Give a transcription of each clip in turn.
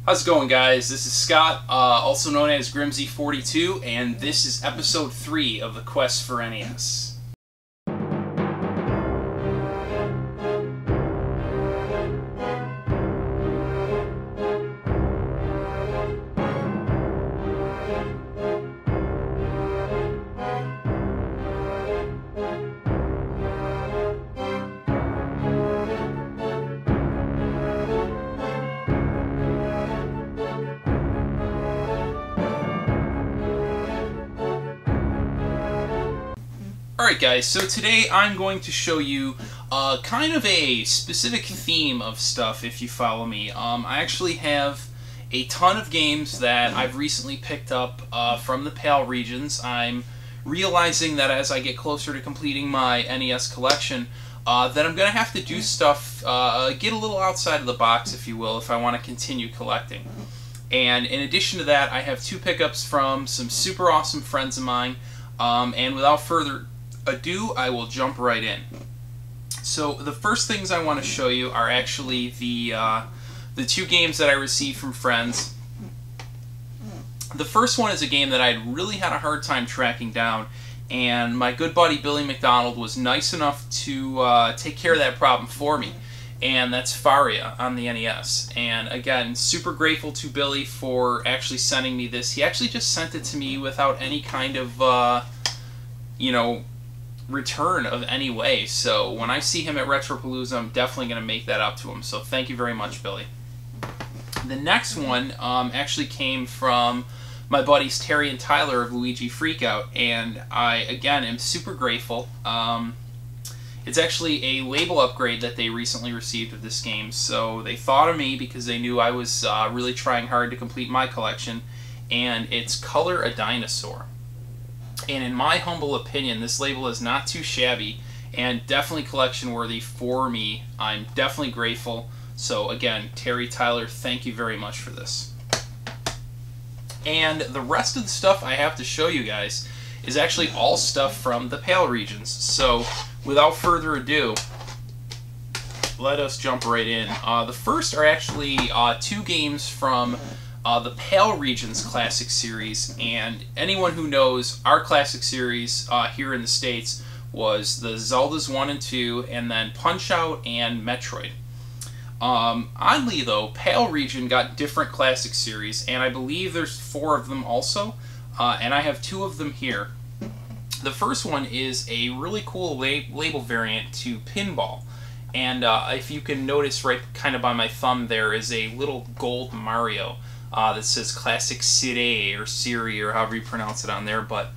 How's it going, guys? This is Scott, also known as Grimsie42, and this is episode 3 of the quest for NES. Alright guys, so today I'm going to show you kind of a specific theme of stuff if you follow me. I actually have a ton of games that I've recently picked up from the PAL regions. I'm realizing that as I get closer to completing my NES collection, that I'm going to have to do stuff, get a little outside of the box if you will, if I want to continue collecting. And in addition to that, I have 2 pickups from some super awesome friends of mine, and without further ado, I will jump right in. So the first things I want to show you are actually the 2 games that I received from friends. The first one is a game that I'd really had a hard time tracking down, and my good buddy Billy McDonald was nice enough to take care of that problem for me, and that's Faria on the NES. And again, super grateful to Billy for actually sending me this. He actually just sent it to me without any kind of you know, return of any way, so when I see him at Retropalooza, I'm definitely going to make that up to him, so thank you very much, Billy. The next one actually came from my buddies Terry and Tyler of Luigi Freakout, and I, again, am super grateful. It's actually a label upgrade that they recently received of this game, so they thought of me because they knew I was really trying hard to complete my collection, and it's Color a Dinosaur. And in my humble opinion, this label is not too shabby and definitely collection worthy for me. I'm definitely grateful. So again, Terry, Tyler, thank you very much for this. And the rest of the stuff I have to show you guys is actually all stuff from the PAL regions. So without further ado, let us jump right in. The first are actually 2 games from the PAL Regions Classic Series, and anyone who knows our Classic Series here in the States was the Zeldas 1 and 2, and then Punch-Out and Metroid. Oddly though, PAL Region got different Classic Series, and I believe there's 4 of them also, and I have 2 of them here. The first one is a really cool label variant to Pinball, and if you can notice right kind of by my thumb there is a little gold Mario that says Classic City or Siri or however you pronounce it on there, but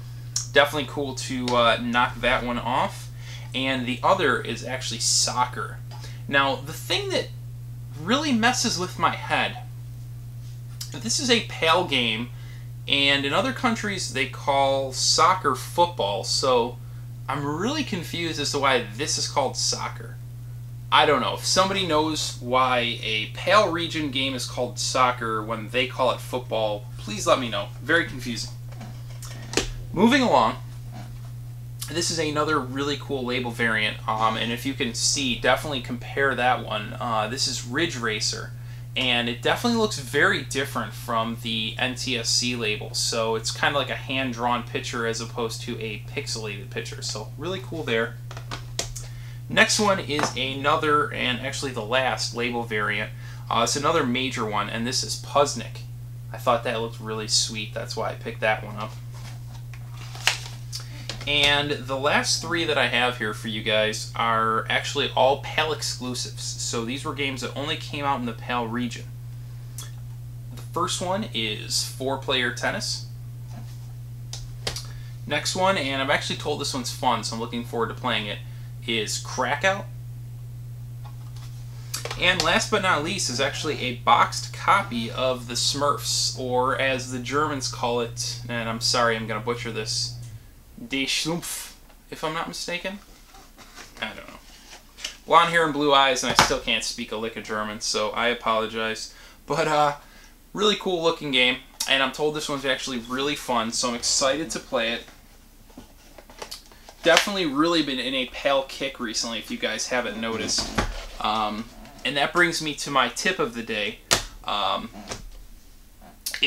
definitely cool to knock that one off. And the other is actually Soccer. Now, the thing that really messes with my head, this is a PAL game, and in other countries they call soccer football, so I'm really confused as to why this is called Soccer. I don't know. If somebody knows why a PAL region game is called Soccer when they call it football, please let me know. Very confusing. Moving along, this is another really cool label variant, and if you can see, definitely compare that one. This is Ridge Racer, and it definitely looks very different from the NTSC label, so it's kind of like a hand-drawn picture as opposed to a pixelated picture, so really cool there. Next one is another, and actually the last, label variant. It's another major one, and this is Puznik. I thought that looked really sweet, that's why I picked that one up. And the last 3 that I have here for you guys are actually all PAL exclusives. So these were games that only came out in the PAL region. The first one is 4-Player Tennis. Next one, and I'm actually told this one's fun, so I'm looking forward to playing it, is Crackout. And last but not least is actually a boxed copy of the Smurfs, or as the Germans call it, and I'm sorry I'm going to butcher this, Die Schlumpf, if I'm not mistaken. I don't know. Blonde hair and blue eyes, and I still can't speak a lick of German, so I apologize. But really cool looking game, and I'm told this one's actually really fun, so I'm excited to play it. Definitely really been in a PAL kick recently, if you guys haven't noticed. And that brings me to my tip of the day.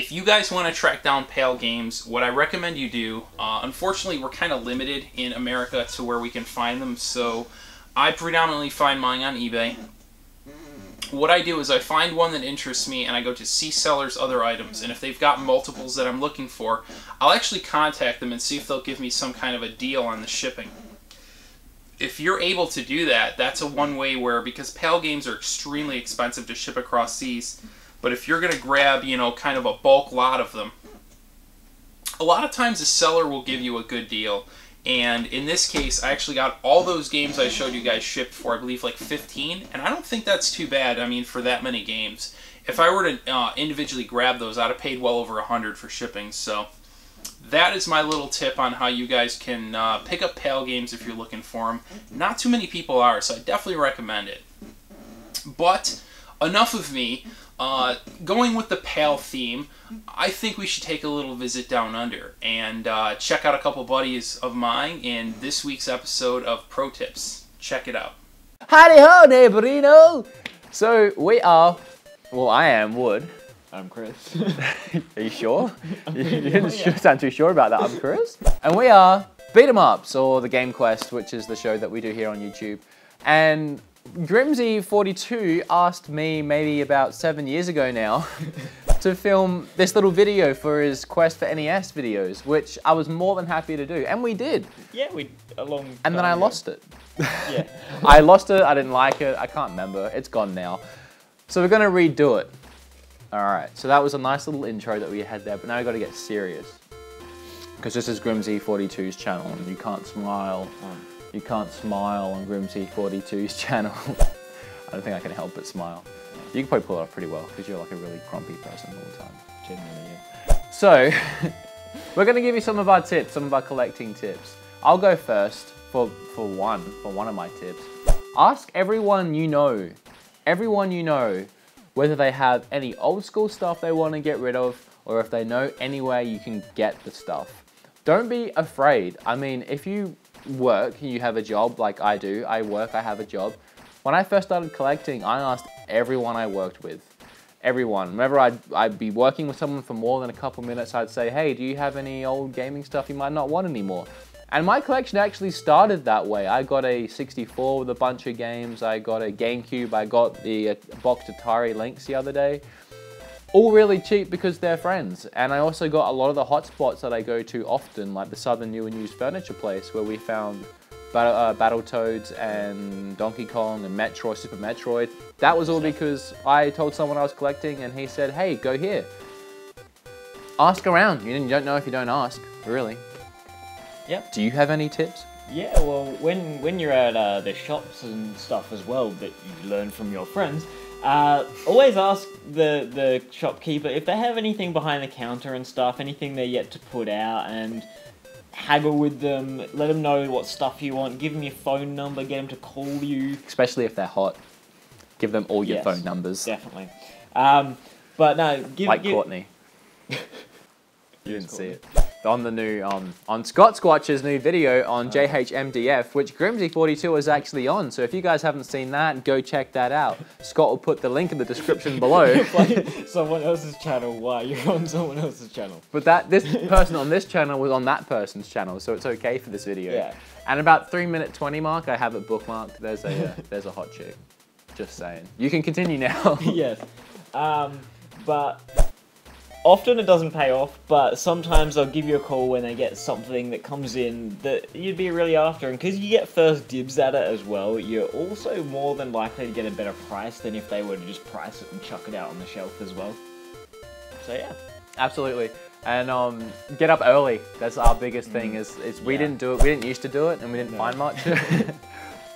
if you guys want to track down PAL games, what I recommend you do, unfortunately we're kind of limited in America to where we can find them, so I predominantly find mine on eBay. What I do is I find one that interests me and I go to see sellers other items, and if they've got multiples that I'm looking for, I'll actually contact them and see if they'll give me some kind of a deal on the shipping. If you're able to do that, that's a one way where, because PAL games are extremely expensive to ship across seas, but if you're going to grab, you know, kind of a bulk lot of them, a lot of times a seller will give you a good deal. And in this case, I actually got all those games I showed you guys shipped for, I believe, like 15. And I don't think that's too bad, I mean, for that many games. If I were to individually grab those, I'd have paid well over $100 for shipping. So that is my little tip on how you guys can pick up PAL games if you're looking for them. Not too many people are, so I definitely recommend it. But enough of me. Going with the PAL theme, I think we should take a little visit down under and check out a couple buddies of mine in this week's episode of Pro Tips. Check it out. Howdy ho, neighborino! So we are, well, I am Wood. I'm Chris. Are you sure? You didn't sound too sure about that. I'm Chris. And we are Beatemups, or the Game Quest, which is the show that we do here on YouTube. And Grimsie42 asked me maybe about 7 years ago now to film this little video for his Quest for NES videos, which I was more than happy to do, and we did. Yeah, and then I lost it. Yeah. I lost it, I didn't like it, I can't remember, it's gone now. So we're gonna redo it. Alright, so that was a nice little intro that we had there, but now we gotta get serious. Because this is Grimsie42's channel, and you can't smile. You can't smile on Grimsie42's channel. I don't think I can help but smile. You can probably pull it off pretty well because you're like a really grumpy person all the time. Genuinely, yeah. So, we're going to give you some of our tips, some of our collecting tips. I'll go first for one of my tips. Ask everyone you know, whether they have any old school stuff they want to get rid of, or if they know anywhere you can get the stuff. Don't be afraid. I mean, if you work, you have a job like I do, I work, I have a job. When I first started collecting, I asked everyone I worked with. Everyone. Whenever I'd be working with someone for more than a couple minutes, I'd say, hey, do you have any old gaming stuff you might not want anymore? And my collection actually started that way. I got a 64 with a bunch of games, I got a GameCube, I got the boxed Atari Lynx the other day. All really cheap because they're friends. And I also got a lot of the hotspots that I go to often, like the Southern New and Used Furniture place, where we found Battletoads and Donkey Kong and Metroid, Super Metroid. That was all because I told someone I was collecting and he said, hey, go here. Ask around. You don't know if you don't ask, really. Yep. Do you have any tips? Yeah, well, when you're at the shops and stuff as well that you learn from your friends, always ask the shopkeeper if they have anything behind the counter and stuff, anything they're yet to put out, and haggle with them, let them know what stuff you want, give them your phone number, get them to call you. Especially if they're hot. Give them all your phone numbers. Definitely. But no, like Kortney. You didn't see it. On the new, on Scottsquatch's new video on JHMDF, which Grimsie42 is actually on. So if you guys haven't seen that, go check that out. Scott will put the link in the description below. Someone else's channel, why you're on someone else's channel. But this person on this channel was on that person's channel, so it's okay for this video. Yeah. And about 3:20 mark, I have it bookmarked. There's a hot chick. Just saying. You can continue now. Yes. But often it doesn't pay off, but sometimes they'll give you a call when they get something that comes in that you'd be really after, and because you get first dibs at it as well, you're also more than likely to get a better price than if they were to just price it and chuck it out on the shelf as well. So yeah. Absolutely. And get up early. That's our biggest thing is we didn't do it, we didn't used to do it, and we didn't find much.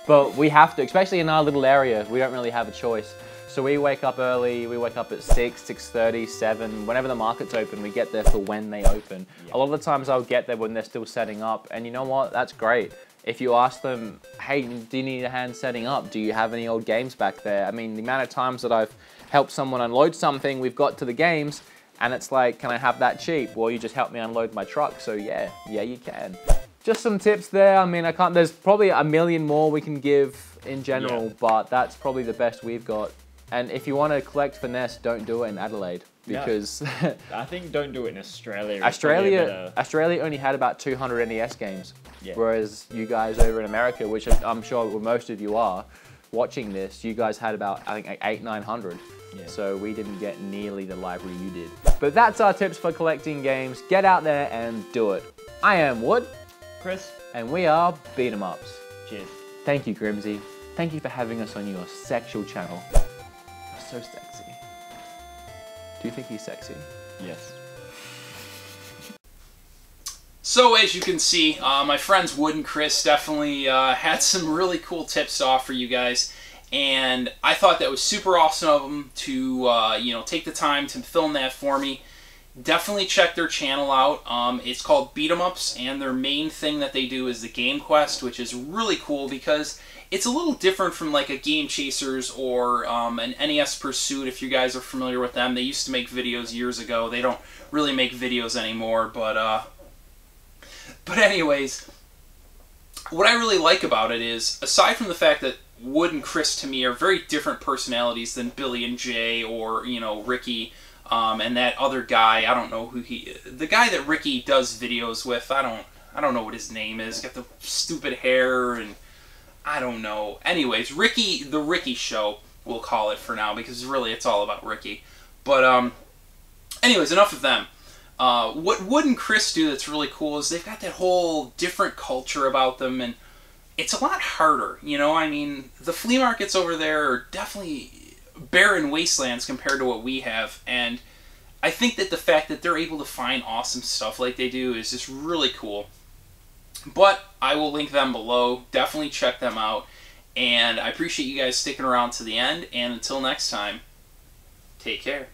But we have to, especially in our little area, we don't really have a choice. So we wake up early, we wake up at 6, 6:30, 7, whenever the market's open, we get there for when they open. Yeah. A lot of the times I'll get there when they're still setting up, and you know what, that's great. If you ask them, hey, do you need a hand setting up? Do you have any old games back there? I mean, the amount of times that I've helped someone unload something, we've got to the games, and it's like, can I have that cheap? Well, you just helped me unload my truck, so yeah, you can. Just some tips there. I mean, there's probably a million more we can give in general, but that's probably the best we've got. And if you want to collect for NES, don't do it in Adelaide because I think don't do it in Australia. Australia only had about 200 NES games, whereas you guys over in America, which I'm sure most of you are watching this, you guys had about I think 800-900. Yeah. So we didn't get nearly the library you did. But that's our tips for collecting games. Get out there and do it. I am Wood, Chris, and we are Beatemups. Cheers. Thank you, Grimsy. Thank you for having us on your sexual channel. So sexy. Do you think he's sexy? Yes. So as you can see, my friends Wood and Chris definitely had some really cool tips to offer you guys, and I thought that was super awesome of them to you know, take the time to film that for me. Definitely check their channel out. It's called Beatemups, and their main thing that they do is the Game Quest, which is really cool because it's a little different from like a Game Chasers or an NES Pursuit, if you guys are familiar with them. They used to make videos years ago. They don't really make videos anymore, but anyways, what I really like about it is, aside from the fact that Wood and Chris to me are very different personalities than Billy and Jay or, you know, Ricky, and that other guy, I don't know who the guy that Ricky does videos with, I don't know what his name is, got the stupid hair and I don't know. Anyways, Ricky, the Ricky Show, we'll call it for now, because really it's all about Ricky. But anyways, enough of them. What Wood and Chris do that's really cool is they've got that whole different culture about them, and it's a lot harder, you know? I mean, the flea markets over there are definitely barren wastelands compared to what we have, and I think that the fact that they're able to find awesome stuff like they do is just really cool. But I will link them below. Definitely check them out, and I appreciate you guys sticking around to the end, and until next time, take care.